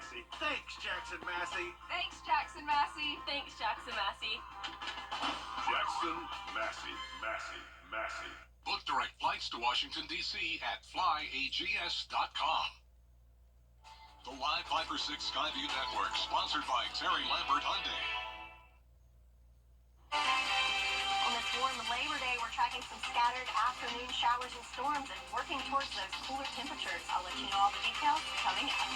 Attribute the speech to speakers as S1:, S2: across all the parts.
S1: Massey. Thanks, Jackson Massey.
S2: Thanks, Jackson Massey. Thanks, Jackson Massey.
S1: Jackson Massey. Massey. Massey.
S3: Book direct flights to Washington, D.C. at flyags.com. The Live 5-for-6 Skyview Network, sponsored by Terry Lambert Hyundai.
S4: On this warm Labor Day, we're tracking some scattered afternoon showers and storms and working towards those cooler temperatures. I'll let you know all the details coming up.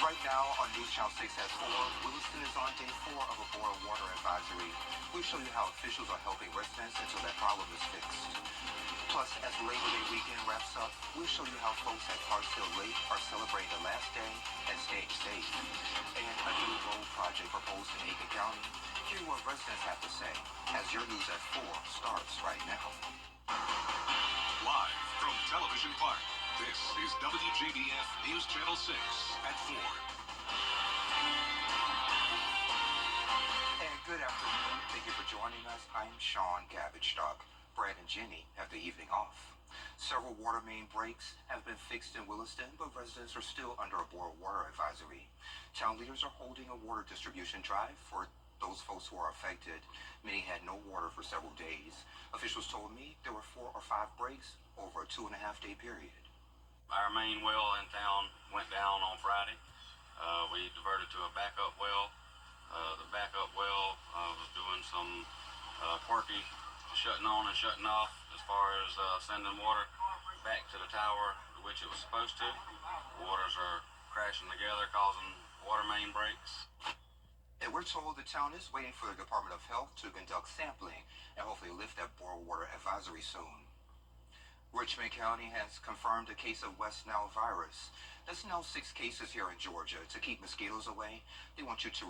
S5: Right now on News Channel 6 at 4, Williston is on day 4 of a boil water advisory. We'll show you how officials are helping residents until that problem is fixed. Plus, as Labor Day weekend wraps up, we'll show you how folks at Clarks Hill Lake are celebrating the last day and staying safe. And a new road project proposed in Aiken County. Hear what residents have to say as your News at 4 starts right now.
S3: Live from Television Park, this is WJBF News Channel 6 at 4.
S5: And good afternoon. Thank you for joining us. I'm Sean Gavage-Stock. Brad and Jenny have the evening off. Several water main breaks have been fixed in Williston, but residents are still under a boil water advisory. Town leaders are holding a water distribution drive for those folks who are affected. Many had no water for several days. Officials told me there were 4 or 5 breaks over a 2.5-day period.
S6: Our main well in town went down on Friday. We diverted to a backup well. The backup well was doing some quirky shutting on and shutting off as far as sending water back to the tower, which it was supposed to. Waters are crashing together, causing water main breaks.
S5: And we're told the town is waiting for the Department of Health to conduct sampling and hopefully lift that boil water advisory soon. Richmond County has confirmed a case of West Nile virus. That's now 6 cases here in Georgia. To keep mosquitoes away, they want you to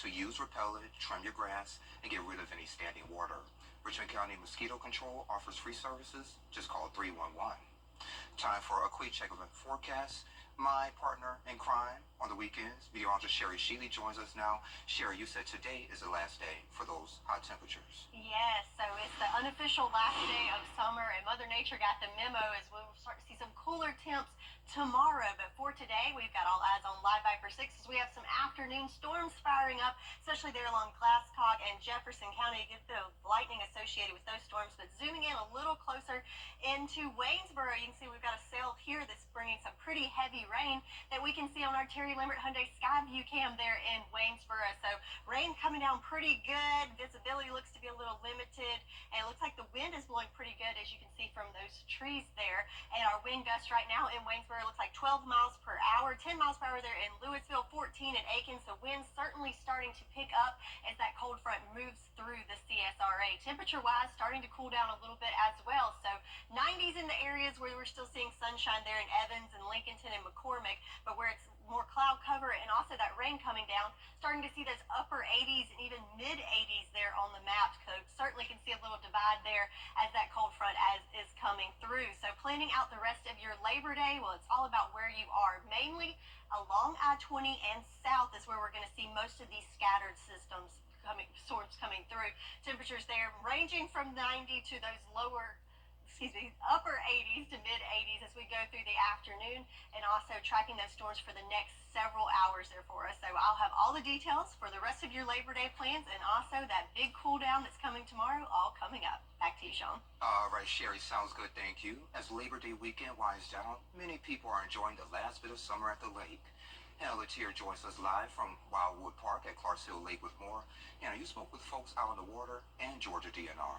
S5: use repellent, trim your grass, and get rid of any standing water. Richmond County Mosquito Control offers free services. Just call 311. Time for a quick check of the forecast. My partner in crime on the weekends, meteorologist Sherry Sheely, joins us now. Sherry, you said today is the last day for those hot temperatures.
S4: Yes, so it's the unofficial last day of summer, and Mother Nature got the memo as we'll start to see some cooler temps tomorrow. But for today, we've got all eyes on Live 5-for-6 as we have some afternoon storms firing up, especially there along Glasscock and Jefferson County. Get the lightning associated with those storms, but zooming in a little closer into Waynesboro, you can see we've got a cell here that's bringing some pretty heavy rain that we can see on our Terry Lambert Hyundai Skyview cam there in Waynesboro. So rain coming down pretty good. Visibility looks to be a little limited, and it looks like the wind is blowing pretty good, as you can see from those trees there. And our wind gust right now in Waynesboro looks like 12 miles per hour, 10 miles per hour there in Louisville, 14 in Aiken. So wind certainly starting to pick up as that cold front moves through the CSRA. Temperature-wise, starting to cool down a little bit as well. So 90s in the areas where we're still seeing sunshine there in Evans and Lincolnton and McCormick, but where it's more cloud cover and also that rain coming down, starting to see those upper 80s and even mid 80s there on the map. So certainly can see a little divide there as that cold front is coming through. So planning out the rest of your Labor Day, well, it's all about where you are. Mainly along I-20 and south is where we're going to see most of these scattered storms coming through. Temperatures there ranging from 90 to those upper 80s to mid 80s as we go through the afternoon, and also tracking those storms for the next several hours there for us. So I'll have all the details for the rest of your Labor Day plans, and also that big cool down that's coming tomorrow, all coming up. Back to you, Sean.
S5: All right, Sherry, sounds good. Thank you. As Labor Day weekend winds down, many people are enjoying the last bit of summer at the lake. Hannah Latier joins us live from Wildwood Park at Clarks Hill Lake with more. Hannah, you spoke with folks out on the water and Georgia DNR.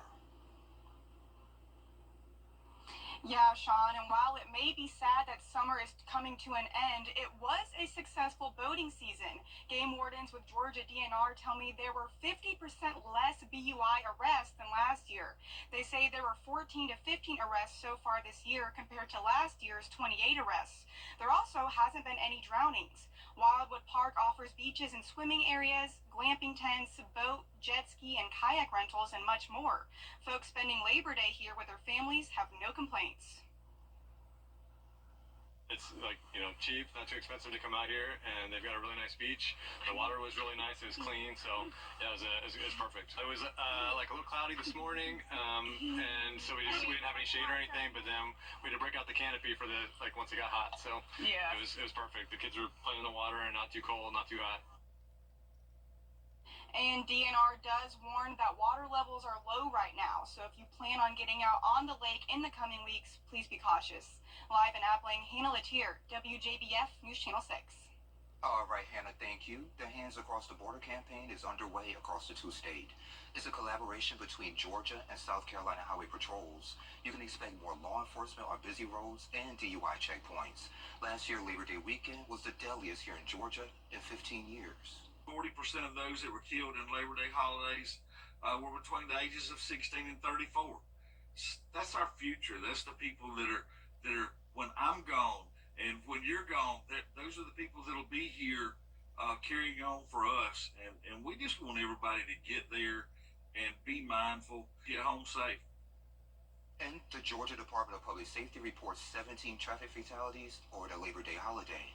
S7: Yeah, Sean, and while it may be sad that summer is coming to an end, it was a successful boating season. Game wardens with Georgia DNR tell me there were 50% less BUI arrests than last year. They say there were 14 to 15 arrests so far this year compared to last year's 28 arrests. There also hasn't been any drownings. Wildwood Park offers beaches and swimming areas, glamping tents, boat, jet ski, and kayak rentals, and much more. Folks spending Labor Day here with their families have no complaints.
S8: It's like, cheap, not too expensive to come out here, and they've got a really nice beach. The water was really nice, it was clean, so yeah, it was perfect. It was like a little cloudy this morning, and so we didn't have any shade or anything, but then we had to break out the canopy for once it got hot, so yeah, it was perfect. The kids were playing in the water and not too cold, not too hot.
S7: And DNR does warn that water levels are low right now, so if you plan on getting out on the lake in the coming weeks, please be cautious. Live in Appling, Hannah Latier, WJBF News Channel 6.
S5: All right, Hannah, thank you. The Hands Across the Border campaign is underway across the two states. It's a collaboration between Georgia and South Carolina Highway Patrols. You can expect more law enforcement on busy roads and DUI checkpoints. Last year, Labor Day weekend was the deadliest here in Georgia in 15 years.
S1: 40% of those that were killed in Labor Day holidays were between the ages of 16 and 34. That's our future. That's the people that are when I'm gone and when you're gone. Those are the people that'll be here carrying on for us. And we just want everybody to get there and be mindful, get home safe.
S5: And the Georgia Department of Public Safety reports 17 traffic fatalities over the Labor Day holiday.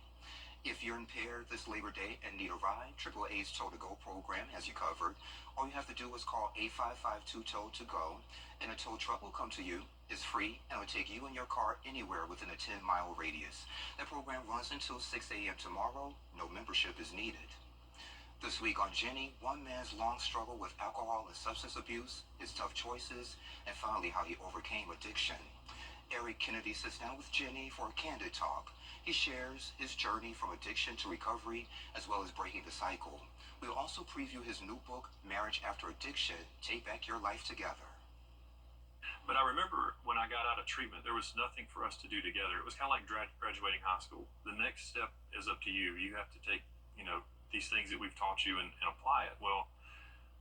S5: If you're impaired this Labor Day and need a ride, AAA's Tow to Go program has you covered. All you have to do is call 8552-TOW to go, and a tow truck will come to you. It's free and will take you and your car anywhere within a 10-mile radius. The program runs until 6 a.m. tomorrow. No membership is needed. This week on Jenny, one man's long struggle with alcohol and substance abuse, his tough choices, and finally how he overcame addiction. Eric Kennedy sits down with Jenny for a candid talk. He shares his journey from addiction to recovery, as well as breaking the cycle. We'll also preview his new book, Marriage After Addiction, Take Back Your Life Together.
S9: But I remember when I got out of treatment, there was nothing for us to do together. It was kind of like graduating high school. The next step is up to you. You have to take, these things that we've taught you and apply it. Well,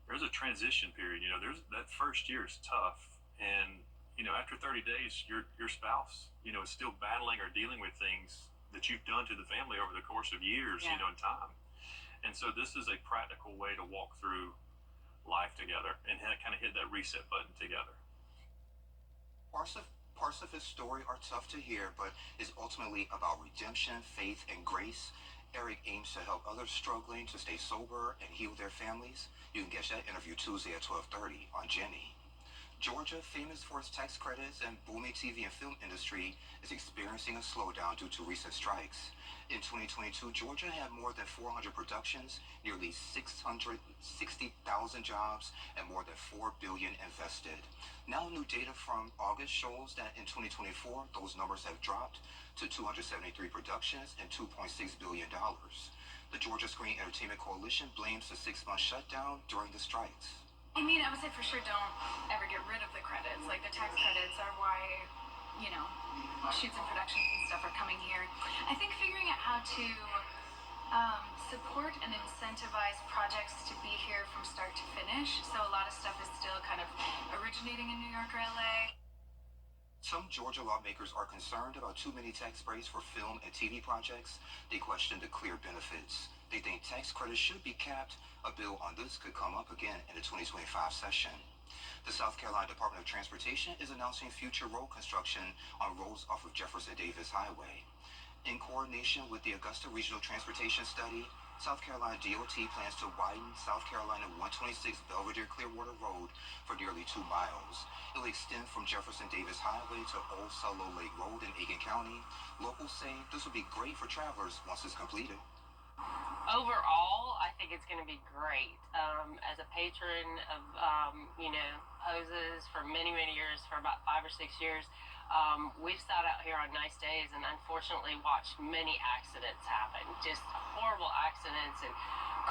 S9: there's a transition period. There's that first year is tough. And, after 30 days, your spouse, is still battling or dealing with things that you've done to the family over the course of years, in time. And so this is a practical way to walk through life together and kind of hit that reset button together.
S5: Parts of his story are tough to hear, but is ultimately about redemption, faith, and grace. Eric aims to help others struggling to stay sober and heal their families. You can catch that interview Tuesday at 12:30 on Jenny. Georgia, famous for its tax credits and booming TV and film industry, is experiencing a slowdown due to recent strikes. In 2022, Georgia had more than 400 productions, nearly 660,000 jobs, and more than $4 billion invested. Now, new data from August shows that in 2024, those numbers have dropped to 273 productions and $2.6 billion. The Georgia Screen Entertainment Coalition blames the 6-month shutdown during the strikes.
S2: I would say for sure don't ever get rid of the credits. Like, the tax credits are why, shoots and productions and stuff are coming here. I think figuring out how to support and incentivize projects to be here from start to finish. So a lot of stuff is still kind of originating in New York or LA.
S5: Some Georgia lawmakers are concerned about too many tax breaks for film and TV projects. They question the clear benefits. They think tax credits should be capped. A bill on this could come up again in the 2025 session. The South Carolina Department of Transportation is announcing future road construction on roads off of Jefferson Davis Highway. In coordination with the Augusta Regional Transportation Study, South Carolina DOT plans to widen South Carolina 126 Belvedere Clearwater Road for nearly 2 miles. It will extend from Jefferson Davis Highway to Old Solo Lake Road in Aiken County. Locals say this will be great for travelers once it's completed.
S10: Overall, I think it's going to be great. As a patron of, hoses for many, many years, for about 5 or 6 years, we've sat out here on nice days and unfortunately watched many accidents happen. Just horrible accidents and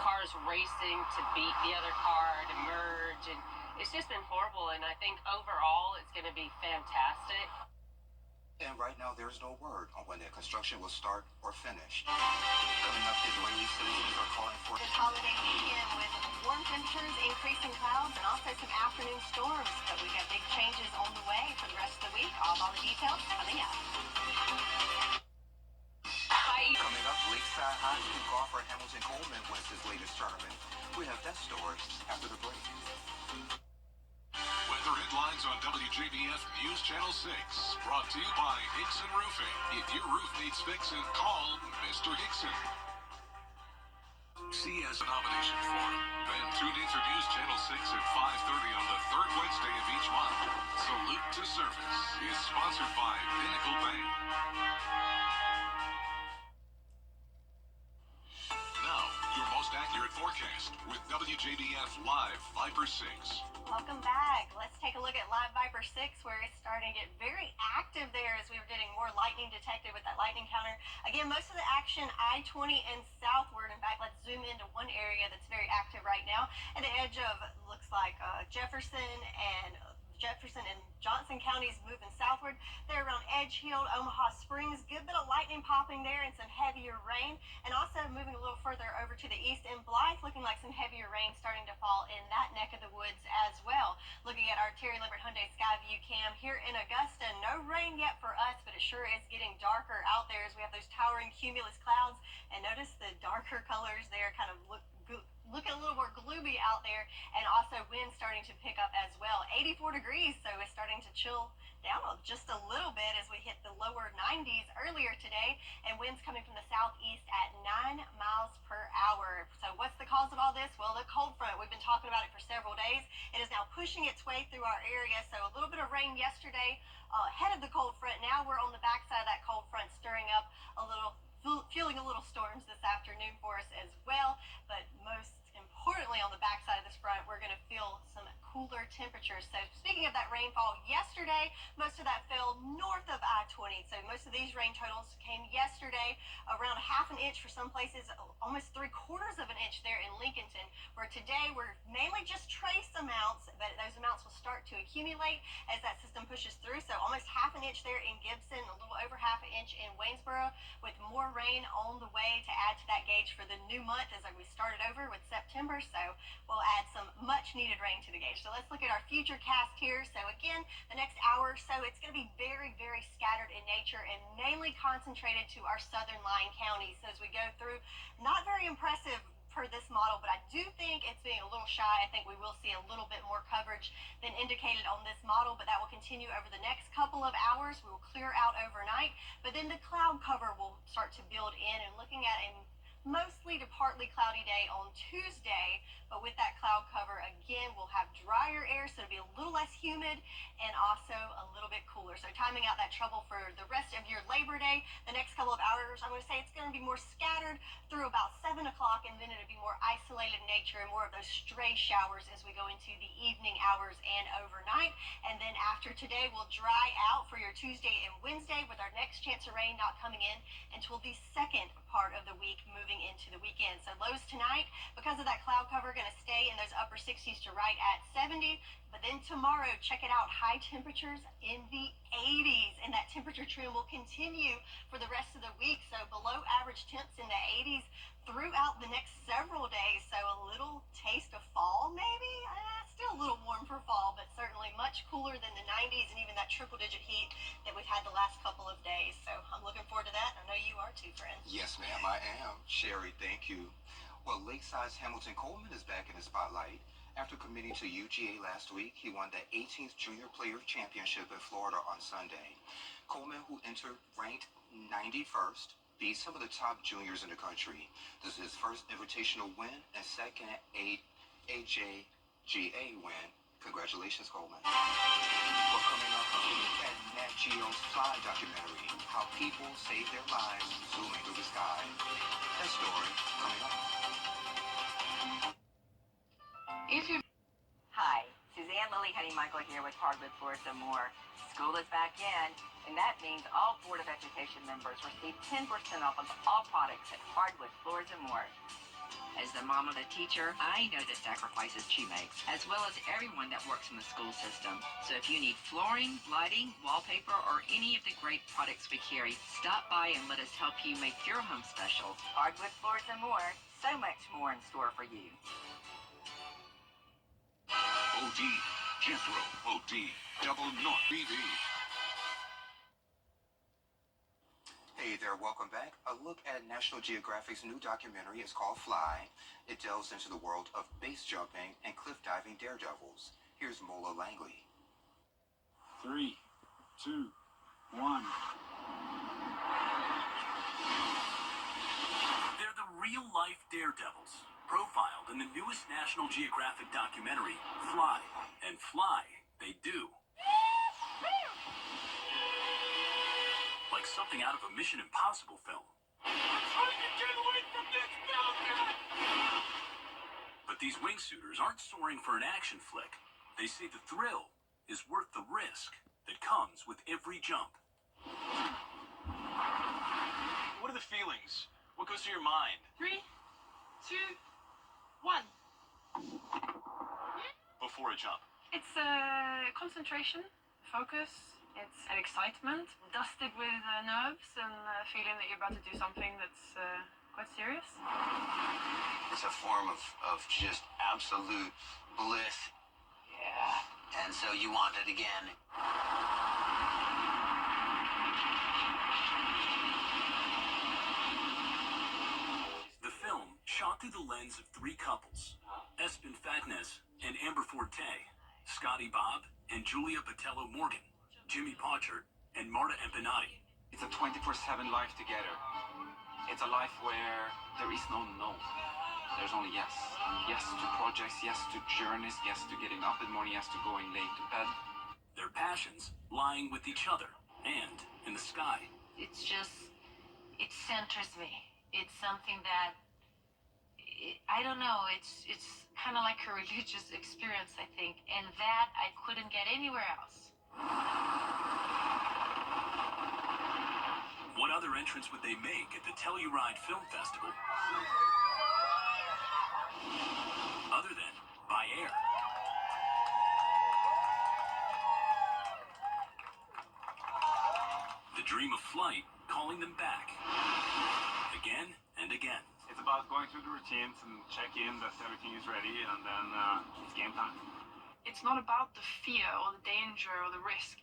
S10: cars racing to beat the other car to merge. And it's just been horrible. And I think overall it's going to be fantastic.
S5: And right now, there's no word on when that construction will start or finish. Coming up, Israeli citizens are calling for
S4: this holiday weekend with warm temperatures, increasing clouds, and also some afternoon storms. But we've got big changes on the way for the rest of the week. All the details coming up.
S5: Coming up, Lakeside High School golfer Hamilton Coleman wins his latest tournament. We have that story after the break.
S3: Weather Headlines on WJBF News Channel 6. Brought to you by Hickson Roofing. If your roof needs fixing, call Mr. Hickson. See as a nomination form. Then tune in for News Channel 6 at 5:30 on the third Wednesday of each month. Salute to Service is sponsored by Pinnacle Bank. Now, your most accurate forecast with WJBF Live Viper 6.
S4: Welcome back. Let's take a look at Live Viper 6, where it's starting to get very active there as we were getting more lightning detected with that lightning counter. Again, most of the action I-20 and southward. In fact, let's zoom into one area that's very active right now at the edge of, looks like Jefferson and Johnson counties moving southward. They're around Edge Hill, Omaha Springs. Good bit of lightning popping there and some heavier rain. And also moving a little further over to the east in Blythe, looking like some heavier rain starting to fall in that neck of the woods as well. Looking at our Terry Limbert Hyundai Skyview cam here in Augusta. No rain yet for us, but it sure is getting darker out there as we have those towering cumulus clouds. And notice the darker colors there kind of looking a little more gloomy out there, and also wind starting to pick up as well. 84 degrees, so it's starting to chill down just a little bit as we hit the lower 90s earlier today, and winds coming from the southeast at 9 miles per hour. So what's the cause of all this? Well, the cold front. We've been talking about it for several days. It is now pushing its way through our area, so a little bit of rain yesterday ahead of the cold front. Now we're on the backside of that cold front, stirring up a little, fueling a little storms this afternoon for us as well. But most importantly, on the backside of this front, we're going to feel some cooler temperatures. So speaking of that rainfall yesterday, most of that fell north of I-20. So most of these rain totals came yesterday, around ½ an inch for some places, almost 3/4 of an inch there in Lincolnton, where today we're mainly just trace amounts, but those amounts will start to accumulate as that system pushes through. So almost ½ an inch there in Gibson, a little over ½ an inch in Waynesboro, with more rain on the way to add to that gauge for the new month as we started over with September. So we'll add some much needed rain to the gauge. So let's look at our future cast here. So again, the next hour or so, it's going to be very, very scattered in nature and mainly concentrated to our southern line counties. So as we go through, not very impressive per this model, but I do think it's being a little shy. I think we will see a little bit more coverage than indicated on this model, but that will continue over the next couple of hours. We will clear out overnight, but then the cloud cover will start to build in, and looking at a mostly to partly cloudy day on Tuesday, but with that cloud cover, again, we'll have drier air, so it'll be a little less humid and also a little bit cooler. So timing out that trouble for the rest of your Labor Day, the next couple of hours, I'm going to say it's going to be more scattered through about 7 o'clock, and then it'll be more isolated in nature and more of those stray showers as we go into the evening hours and overnight. And then after today, we'll dry out for your Tuesday and Wednesday, with our next chance of rain not coming in until the second part of the week, moving into the weekend. So lows tonight, because of that cloud cover, going to stay in those upper 60s to right at 70. But then tomorrow, check it out, high temperatures in the 80s, and that temperature trend will continue for the rest of the week. So below average temps in the 80s throughout the next several days. So a little taste of fall, maybe. Still a little warm for fall, but certainly much cooler than the 90s and even that triple-digit heat that we've had the last couple of days. So I'm looking forward to that. I know you are too, friend.
S5: Yes, ma'am, I am. Sherry, thank you. Well, Lakeside's Hamilton Coleman is back in the spotlight. After committing to UGA last week, he won the 18th Junior Player Championship in Florida on Sunday. Coleman, who entered ranked 91st, beat some of the top juniors in the country. This is his first invitational win and second AJGA win. Congratulations, Coleman. Well, coming up, look at Nat Geo's Fly documentary, how people save their lives zooming through the sky. That story coming up.
S11: Hi, Suzanne Lily Honey-Michael here with Hardwood Floors and More. School is back in, and that means all Board of Education members receive 10% off of all products at Hardwood Floors and More.
S12: As the mom of a teacher, I know the sacrifices she makes, as well as everyone that works in the school system. So if you need flooring, lighting, wallpaper, or any of the great products we carry, stop by and let us help you make your home special.
S11: Hardwood Floors and More, so much more in store for you.
S3: OD, Jethro, OD, Double North BV.
S5: Hey there, welcome back. A look at National Geographic's new documentary is called Fly. It delves into the world of base jumping and cliff diving daredevils. Here's Mola Langley.
S13: 3, 2, 1.
S14: They're the real-life daredevils, profiled in the newest National Geographic documentary, Fly. And fly, they do. Like something out of a Mission Impossible film. I'm trying to get away from this mountain! But these wingsuiters aren't soaring for an action flick. They say the thrill is worth the risk that comes with every jump.
S8: What are the feelings? What goes through your mind?
S2: 3, 2, 1.
S8: Before a jump.
S2: It's concentration, focus. It's an excitement, dusted with nerves and feeling that you're about to do something that's quite serious.
S5: It's a form of just absolute bliss. Yeah. And so you want it again.
S14: The film, shot through the lens of three couples, Espen Fagnes and Amber Forte, Scotty Bob and Julia Patello Morgan, Jimmy Pochard and Marta Empinati.
S13: It's a 24/7 life together. It's a life where there is no no. There's only yes. Yes to projects, yes to journeys, yes to getting up in the morning, yes to going late to bed.
S14: Their passions lying with each other and in the sky.
S15: It centers me. It's something that, I don't know, it's kind of like a religious experience, I think. And that I couldn't get anywhere else.
S14: What other entrance would they make at the Telluride Film Festival other than by air? The dream of flight calling them back again and again.
S13: It's about going through the routines and check in that everything is ready, and then it's game time.
S2: It's not about the fear or the danger or the risk.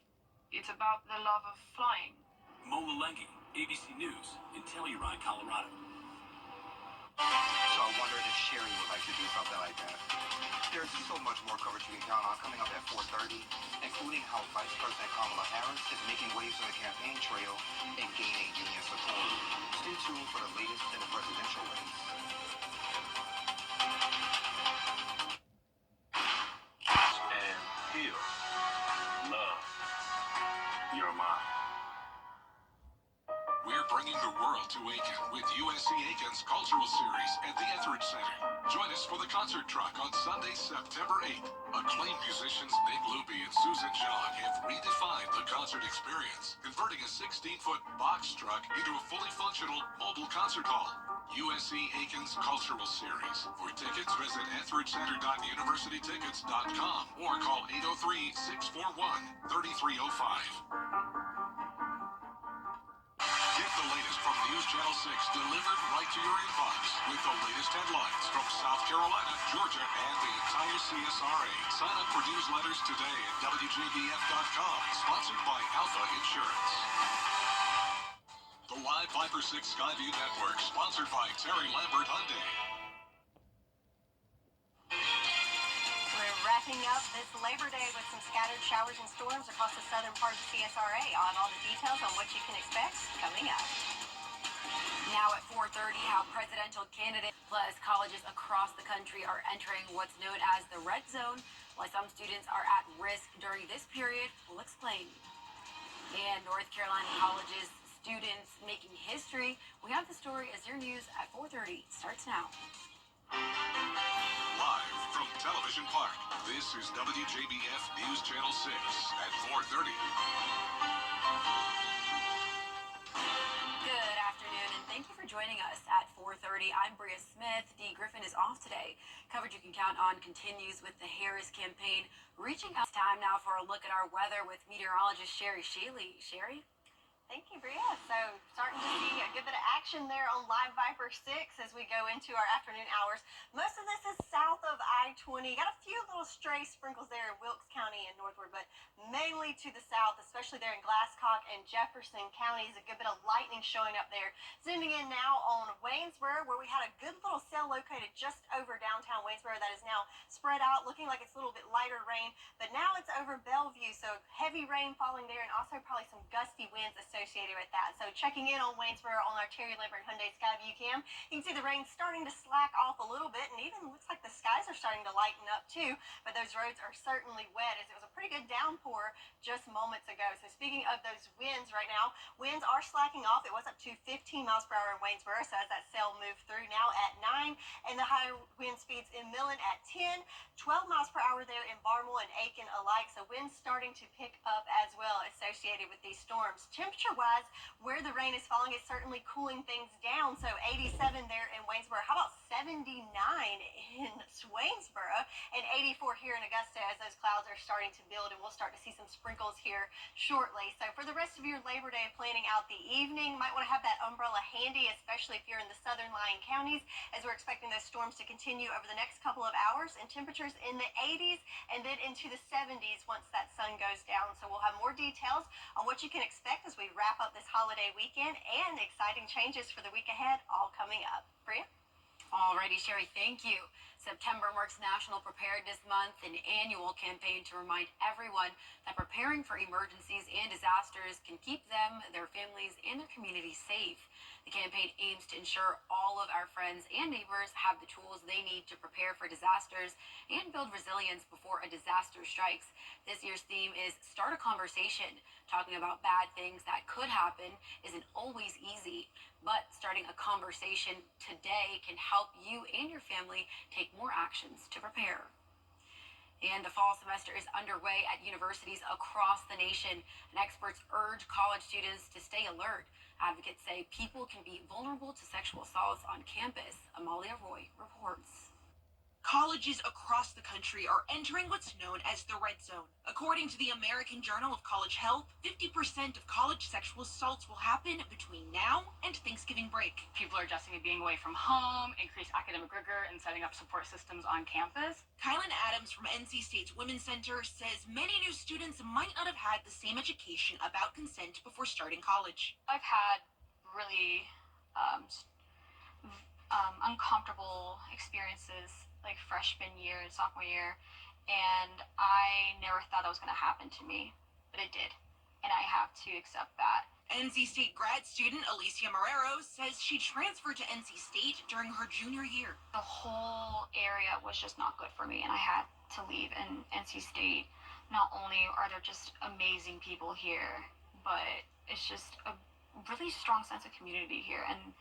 S2: It's about the love of flying.
S14: Mola Lengi, ABC News in Telluride, Colorado.
S5: So I wondered if Sherry would like to do something like that. There's so much more coverage you can count on coming up at 4:30, including how Vice President Kamala Harris is making waves on the campaign trail and gaining union support. Stay tuned for the latest in the presidential race.
S9: And feel love your mind.
S3: We're bringing the world to Aiken with USC Aiken's Cultural Series at the Etheridge Center. Join us for the concert truck on Sunday, September 8th. Acclaimed musicians Nick Luby and Susan John have redefined the concert experience, converting a 16-foot box truck into a fully functional mobile concert hall. USC Aiken's Cultural Series. For tickets, visit etheridgecenter.universitytickets.com or call 803-641-3305. Get the latest from News Channel 6 delivered right to your inbox with the latest headlines from South Carolina, Georgia, and the entire CSRA. Sign up for newsletters today at WJBF.com. Sponsored by Alpha Insurance. The Live Viper 6 Skyview Network, sponsored by Terry Lambert Hyundai.
S4: We're wrapping up this Labor Day with some scattered showers and storms across the southern part of the CSRA. I'll have all the details on what you can expect coming up.
S16: Now at 4:30, how presidential candidates plus colleges across the country are entering what's known as the red zone. Why some students are at risk during this period, we'll explain. And North Carolina colleges students making history. We have the story as your news at 4:30 starts now.
S3: Live from Television Park, this is WJBF News Channel 6 at 4:30.
S16: Good afternoon, and thank you for joining us at 4:30. I'm Bria Smith. Dee Griffin is off today. Coverage you can count on continues with the Harris campaign reaching out. It's time now for a look at our weather with meteorologist Sherry Shealy. Sherry?
S4: Thank you, Bria. So starting to see a good bit of action there on Live Viper 6 as we go into our afternoon hours. Most of this is south of I-20. Got a few little stray sprinkles there in Wilkes County and northward, but mainly to the south, especially there in Glasscock and Jefferson counties. A good bit of lightning showing up there. Zooming in now on Waynesboro, where we had a good little cell located just over downtown Waynesboro that is now spread out, looking like it's a little bit lighter rain, but now it's over Bellevue, so heavy rain falling there and also probably some gusty winds associated with that. So checking in on Waynesboro on our Terry Lambert Hyundai Skyview cam, you can see the rain starting to slack off a little bit, and even looks like the skies are starting to lighten up too, but those roads are certainly wet as it was a pretty good downpour just moments ago. So speaking of those winds right now, winds are slacking off. It was up to 15 miles per hour in Waynesboro, so as that cell moved through now at 9, and the higher wind speeds in Millen at 10, 12 miles per hour there in Barmel and Aiken alike, so winds starting to pick up as well associated with these storms. Temperature-wise, where the rain is falling, it's certainly cooling things down, so 87 there in Waynesboro. How about 79 in Swainsboro and 84 here in Augusta as those clouds are starting to build, and we'll start to see some sprinkles here shortly. So for the rest of your Labor Day planning out the evening, might want to have that umbrella handy, especially if you're in the southern lying counties, as we're expecting those storms to continue over the next couple of hours, and temperatures in the 80s and then into the 70s once that sun goes down. So we'll have more details on what you can expect as we wrap up this holiday weekend, and exciting changes for the week ahead all coming up. Bria?
S16: Alrighty, Sherry, thank you. September marks National Preparedness Month, an annual campaign to remind everyone that preparing for emergencies and disasters can keep them, their families, and their communities safe. The campaign aims to ensure all of our friends and neighbors have the tools they need to prepare for disasters and build resilience before a disaster strikes. This year's theme is Start a Conversation. Talking about bad things that could happen isn't always easy, but starting a conversation today can help you and your family take more actions to prepare. And the fall semester is underway at universities across the nation, and experts urge college students to stay alert. Advocates say people can be vulnerable to sexual assaults on campus. Amalia Roy reports.
S17: Colleges across the country are entering what's known as the red zone. According to the American Journal of College Health, 50% of college sexual assaults will happen between now and Thanksgiving break.
S18: People are adjusting to being away from home, increased academic rigor, and setting up support systems on campus.
S17: Kylan Adams from NC State's Women's Center says many new students might not have had the same education about consent before starting college.
S7: I've had really uncomfortable experiences like freshman year and sophomore year, and I never thought that was going to happen to me, but it did, and I have to accept that.
S17: NC State grad student Alicia Marrero says she transferred to NC State during her junior year.
S7: The whole area was just not good for me, and I had to leave. And NC State, not only are there just amazing people here, but it's just a really strong sense of community here, and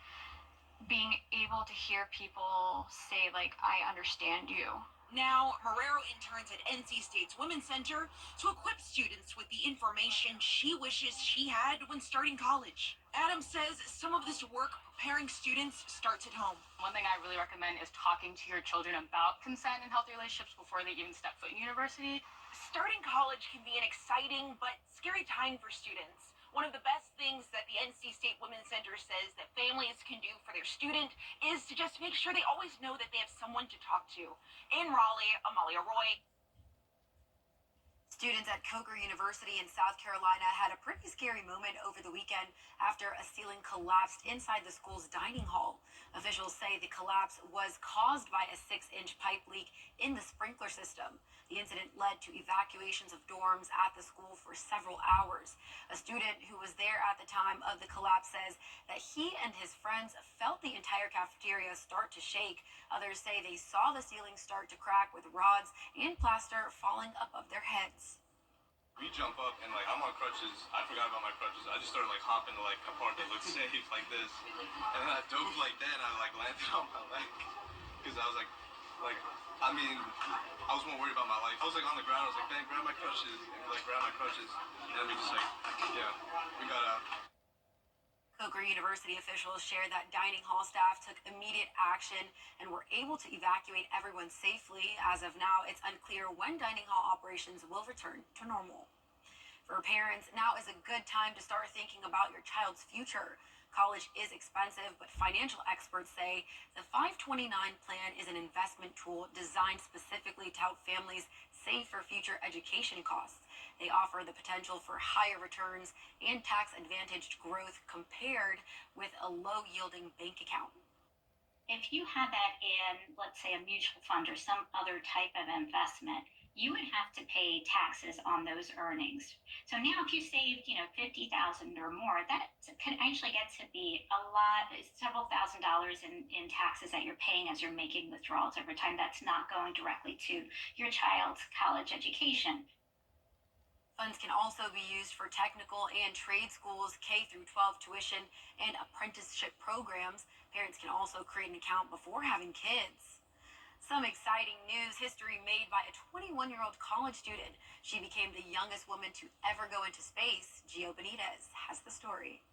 S7: being able to hear people say, like, I understand you.
S17: Now, Marrero interns at NC State's Women's Center to equip students with the information she wishes she had when starting college. Adams says some of this work preparing students starts at home.
S18: One thing I really recommend is talking to your children about consent and healthy relationships before they even step foot in university.
S17: Starting college can be an exciting but scary time for students. One of the best things that the NC State Women's Center says that families can do for their student is to just make sure they always know that they have someone to talk to. In Raleigh, Amalia Roy.
S16: Students at Coker University in South Carolina had a pretty scary moment over the weekend after a ceiling collapsed inside the school's dining hall. Officials say the collapse was caused by a 6-inch pipe leak in the sprinkler system. The incident led to evacuations of dorms at the school for several hours. A student who was there at the time of the collapse says that he and his friends felt the entire cafeteria start to shake. Others say they saw the ceiling start to crack with rods and plaster falling above their heads.
S19: We jump up and I'm on crutches. I forgot about my crutches. I just started hopping to a part that looked safe like this. And then I dove like that and I landed on my leg. Because I was I was more worried about my life. I was on the ground. I was like, man, grab my crutches. And grab my crutches. And then we just we got out.
S16: Coker University officials shared that dining hall staff took immediate action and were able to evacuate everyone safely. As of now, it's unclear when dining hall operations will return to normal. For parents, now is a good time to start thinking about your child's future. College is expensive, but financial experts say the 529 plan is an investment tool designed specifically to help families save for future education costs. They offer the potential for higher returns and tax-advantaged growth compared with a low-yielding bank account.
S20: If you had that in, let's say, a mutual fund or some other type of investment, you would have to pay taxes on those earnings. So now if you saved, $50,000 or more, that could actually get to be a lot, several $1,000s in taxes that you're paying as you're making withdrawals over time. That's not going directly to your child's college education.
S16: Funds can also be used for technical and trade schools, K through 12 tuition, and apprenticeship programs. Parents can also create an account before having kids. Some exciting news, history made by a 21-year-old college student. She became the youngest woman to ever go into space. Gio Benitez has the story.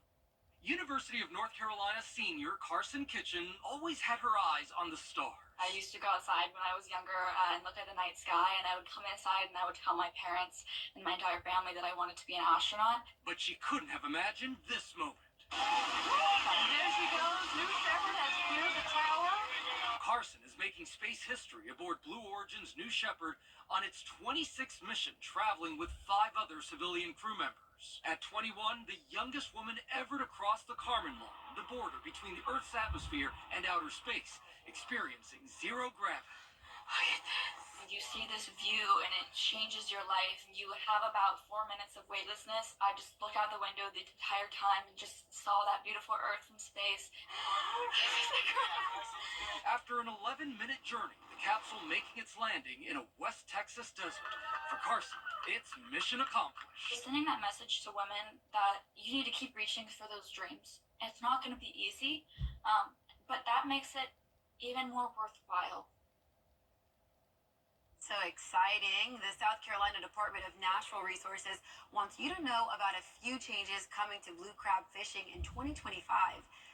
S21: University of North Carolina senior Carson Kitchen always had her eyes on the stars.
S22: I used to go outside when I was younger and look at the night sky, and I would come inside and I would tell my parents and my entire family that I wanted to be an astronaut.
S21: But she couldn't have imagined this moment.
S22: There she goes. New Shepard has cleared the tower.
S21: Carson is making space history aboard Blue Origin's New Shepard on its 26th mission, traveling with 5 other civilian crew members. At 21, the youngest woman ever to cross the Kármán line, the border between the Earth's atmosphere and outer space, experiencing zero gravity.
S22: Look at this. You see this view and it changes your life. You have about 4 minutes of weightlessness. I just look out the window the entire time and just saw that beautiful Earth from space.
S21: After an 11-minute journey, the capsule making its landing in a West Texas desert. For Carson, it's mission accomplished.
S22: Just sending that message to women that you need to keep reaching for those dreams. It's not going to be easy, but that makes it even more worthwhile.
S16: So exciting. The South Carolina Department of Natural Resources wants you to know about a few changes coming to blue crab fishing in 2025.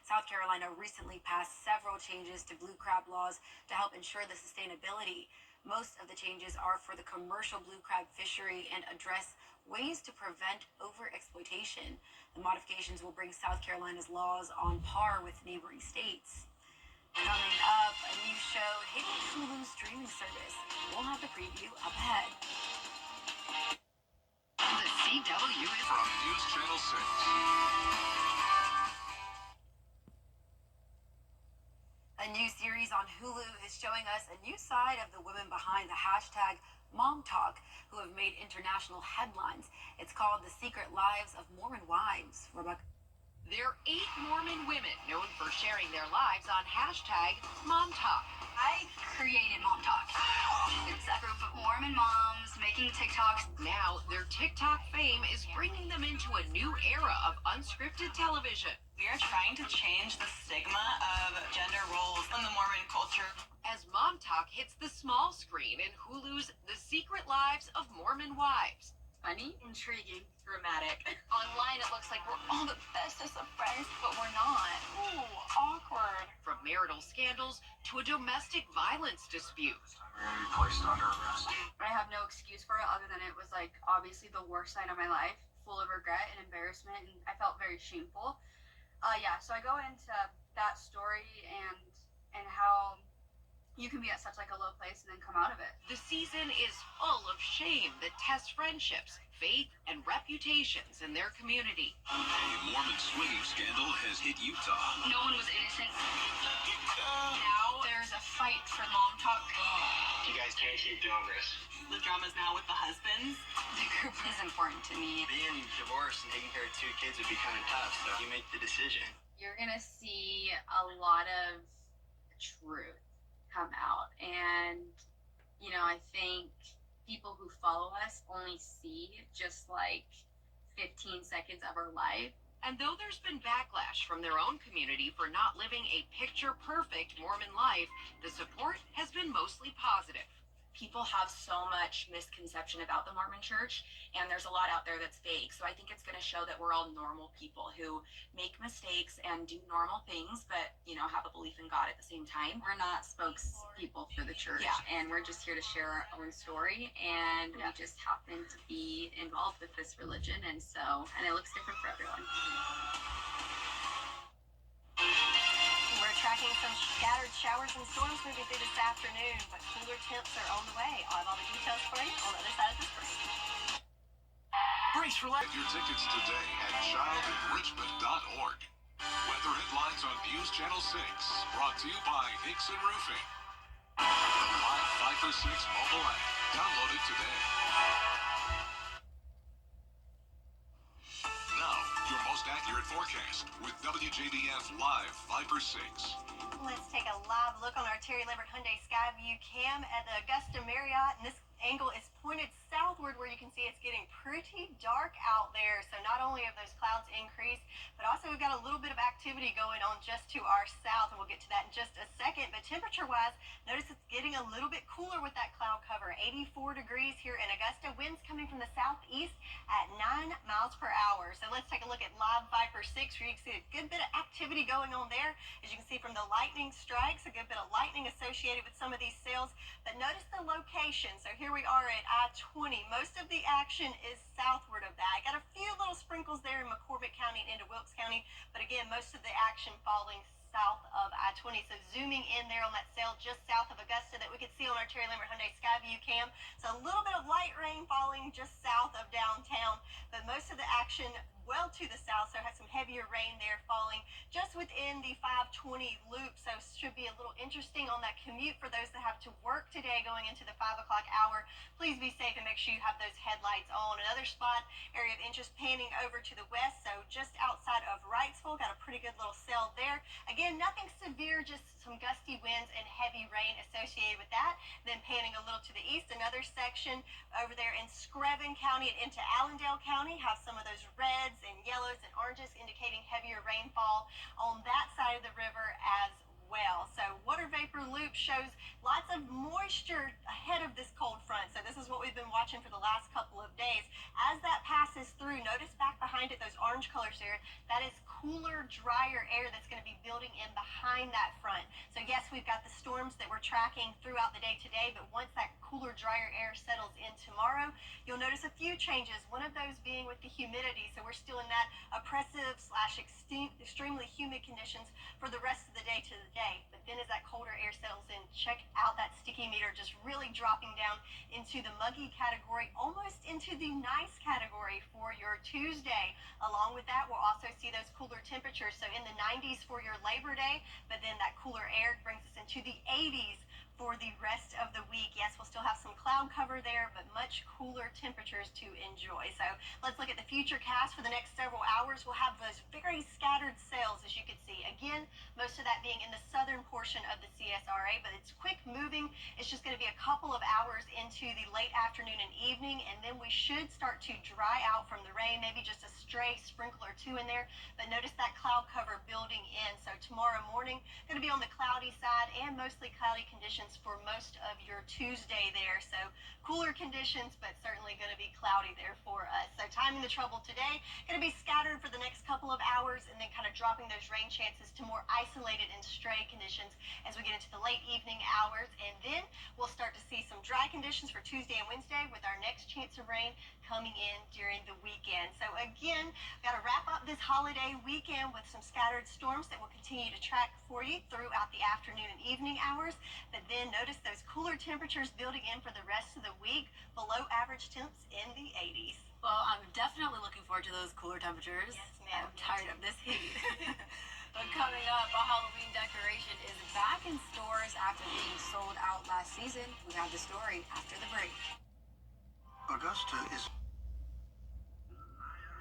S16: South Carolina recently passed several changes to blue crab laws to help ensure the sustainability. Most of the changes are for the commercial blue crab fishery and address ways to prevent overexploitation. The modifications will bring South Carolina's laws on par with neighboring states. Coming up, a new show hitting Hulu's streaming service. We'll have the preview up ahead.
S3: The CW is from News Channel 6.
S16: A new series on Hulu is showing us a new side of the women behind the hashtag MomTalk, who have made international headlines. It's called The Secret Lives of Mormon Wives. Rebecca.
S23: They're 8 Mormon women known for sharing their lives on hashtag MomTalk.
S24: I created MomTalk. It's a group of Mormon moms making TikToks.
S23: Now, their TikTok fame is bringing them into a new era of unscripted television.
S24: We are trying to change the stigma of gender roles in the Mormon culture.
S23: As MomTalk hits the small screen in Hulu's The Secret Lives of Mormon Wives.
S24: Funny, intriguing, dramatic.
S22: Online, it looks like we're all the bestest of friends, but we're not. Ooh, awkward.
S23: From marital scandals to a domestic violence dispute.
S25: We're going to be placed under arrest.
S26: I have no excuse for it other than it was obviously the worst night of my life, full of regret and embarrassment, and I felt very shameful. So I go into that story and how you can be at such a low place and then come out of it.
S23: The season is full of shame that tests friendships, faith, and reputations in their community.
S3: A Mormon swinging scandal has hit Utah.
S24: No one was innocent.
S22: Now there's a fight for MomTalk.
S25: You guys can't keep doing this.
S24: The drama's now with the husbands.
S26: The group is important to me.
S25: Being divorced and taking care of 2 kids would be kind of tough, so you make the decision.
S26: You're going to see a lot of truth come out, and I think people who follow us only see just 15 seconds of our life.
S23: And though there's been backlash from their own community for not living a picture-perfect Mormon life, the support has been mostly positive.
S22: People have so much misconception about the Mormon Church, and there's a lot out there that's fake. So I think it's going to show that we're all normal people who make mistakes and do normal things, but have a belief in God at the same time.
S26: We're not spokespeople for the church, and we're just here to share our own story, and we just happen to be involved with this religion, and it looks different for everyone.
S4: We're tracking some scattered showers and storms moving through this afternoon, but cooler temps are on the way. I'll have all the details for you on the other side of this break.
S3: Brace for life. Get your tickets today at childenrichment.org. Weather headlines on News Channel 6, brought to you by Hickson Roofing. The live 5 for 6 mobile app. Download it today. Now, your most accurate forecast with WJBF Live 5 for 6.
S4: Let's take a live look on our Terry Lambert Hyundai Skyview cam at the Augusta Marriott, and this angle is pointed southward where you can see it's getting pretty dark out there. So not only have those clouds increased, but also we've got a little bit of activity going on just to our south, and we'll get to that in just a second. But temperature-wise, notice it's getting a little bit cooler with that cloud cover. 84 degrees here in Augusta. Winds coming from the southeast at 9 miles per hour. So let's take a look at live 5 for 6, where you can see a good bit of activity going on there. As you can see from the lightning strikes, a good bit of lightning associated with some of these cells. But notice the location. So here we are at I-20. Most of the action is southward of that. I got a few little sprinkles there in McCormick County and into Wilkes County, but again, most of the action falling south of I-20. So zooming in there on that cell just south of Augusta that we could see on our Terry Lambert Hyundai Skyview cam. So a little bit of light rain falling just south of downtown, but most of the action well to the south, so has some heavier rain there falling just within the 520 loop. So should be a little interesting on that commute for those that have to work today going into the 5 o'clock hour. Please be safe and make sure you have those headlights on. Another spot, area of interest panning over to the west, so just outside of Wrightsville, got a pretty good little cell there. Again, nothing severe, just some gusty winds and heavy rain associated with that. Then panning a little to the east, another section over there in Screven County and into Allendale County, have some of those reds and yellows and oranges indicating heavier rainfall on that side of the river as well. So water vapor loop shows lots of moisture ahead of this cold front. So this is what we've been watching for the last couple of days. As that passes through, notice back behind it, those orange colors there, that is cooler, drier air that's going to be building in behind that front. So yes, we've got the storms that we're tracking throughout the day today, but once that cooler, drier air settles in tomorrow, you'll notice a few changes. One of those being with the humidity. So we're still in that oppressive / extremely humid conditions for the rest of the day to the day. But then as that colder air settles in, check out that sticky meter just really dropping down into the muggy category, almost into the nice category for your Tuesday. Along with that, we'll also see those cooler temperatures. So in the 90s for your Labor Day, but then that cooler air brings us into the 80s for the rest of the week. Yes, we'll still have some cloud cover there, but much cooler temperatures to enjoy. So let's look at the future cast for the next several hours. We'll have those very scattered cells, as you can see. Again, most of that being in the southern portion of the CSRA, but it's quick moving. It's just going to be a couple of hours into the late afternoon and evening, and then we should start to dry out from the rain, maybe just a stray sprinkle or two in there. But notice that cloud cover building in. So tomorrow morning, going to be on the cloudy side and mostly cloudy conditions for most of your Tuesday there. So cooler conditions, but certainly going to be cloudy there for us. So timing the trouble today, going to be scattered for the next couple of hours, and then kind of dropping those rain chances to more isolated and stray conditions as we get into the late evening hours. And then we'll start to see some dry conditions for Tuesday and Wednesday, with our next chance of rain coming in during the weekend. So again, got to wrap up this holiday weekend with some scattered storms that will continue to track for you throughout the afternoon and evening hours. But then notice those cooler temperatures building in for the rest of the week, below average temps in the 80s.
S16: Well, I'm definitely looking forward to those cooler temperatures.
S4: Yes, ma'am.
S16: I'm tired of this heat. But coming up, a Halloween decoration is back in stores after being sold out last season. We have the story after the break.
S1: Augusta is...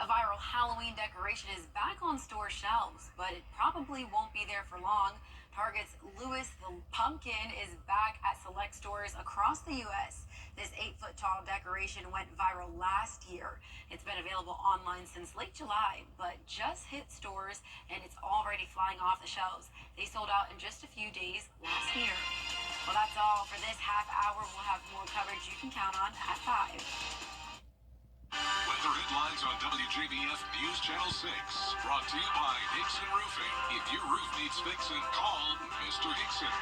S16: A viral Halloween decoration is back on store shelves, but it probably won't be there for long. Target's Louis the Pumpkin is back at select stores across the U.S. This 8-foot-tall decoration went viral last year. It's been available online since late July, but just hit stores and it's already flying off the shelves. They sold out in just a few days last year. Well, that's all for this half hour. We'll have more coverage you can count on at 5.
S3: Weather headlines on WJBF News Channel 6. Brought to you by Hickson Roofing. If your roof needs fixing, call Mr. Hickson.